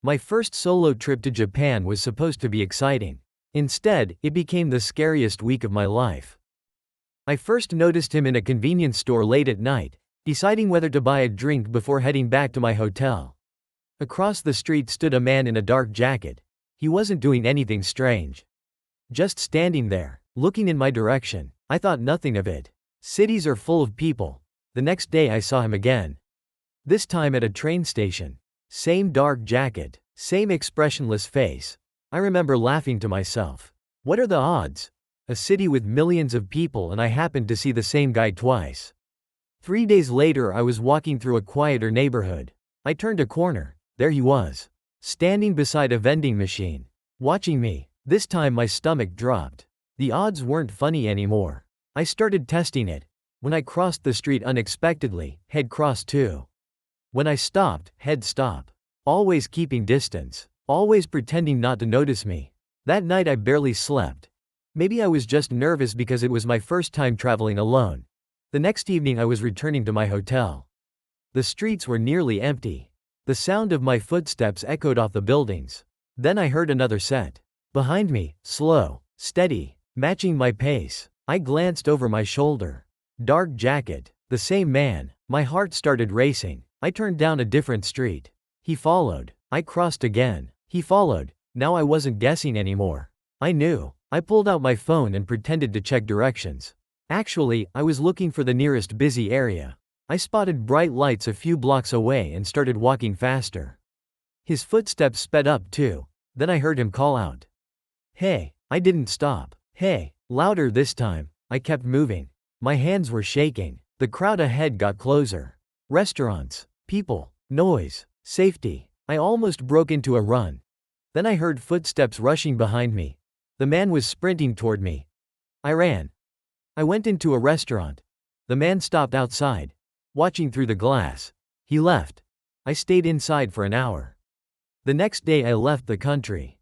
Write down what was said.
My first solo trip to Japan was supposed to be exciting. Instead, it became the scariest week of my life. I first noticed him in a convenience store late at night, deciding whether to buy a drink before heading back to my hotel. Across the street stood a man in a dark jacket. He wasn't doing anything strange. Just standing there, looking in my direction. I thought nothing of it. Cities are full of people. The next day I saw him again. This time at a train station. Same dark jacket, same expressionless face. I remember laughing to myself. What are the odds? A city with millions of people and I happened to see the same guy twice. 3 days later I was walking through a quieter neighborhood. I turned a corner. There he was. Standing beside a vending machine. Watching me. This time my stomach dropped. The odds weren't funny anymore. I started testing it. When I crossed the street unexpectedly, he'd cross too. When I stopped, he'd stop. Always keeping distance. Always pretending not to notice me. That night I barely slept. Maybe I was just nervous because it was my first time traveling alone. The next evening I was returning to my hotel. The streets were nearly empty. The sound of my footsteps echoed off the buildings. Then I heard another set. Behind me, slow, steady, matching my pace. I glanced over my shoulder. Dark jacket, the same man. My heart started racing. I turned down a different street. He followed. I crossed again. He followed. Now I wasn't guessing anymore. I knew. I pulled out my phone and pretended to check directions. Actually, I was looking for the nearest busy area. I spotted bright lights a few blocks away and started walking faster. His footsteps sped up too. Then I heard him call out. Hey, I didn't stop. Hey, louder this time. I kept moving. My hands were shaking. The crowd ahead got closer. Restaurants, people, noise, safety. I almost broke into a run. Then I heard footsteps rushing behind me. The man was sprinting toward me. I ran. I went into a restaurant. The man stopped outside, watching through the glass. He left. I stayed inside for an hour. The next day I left the country.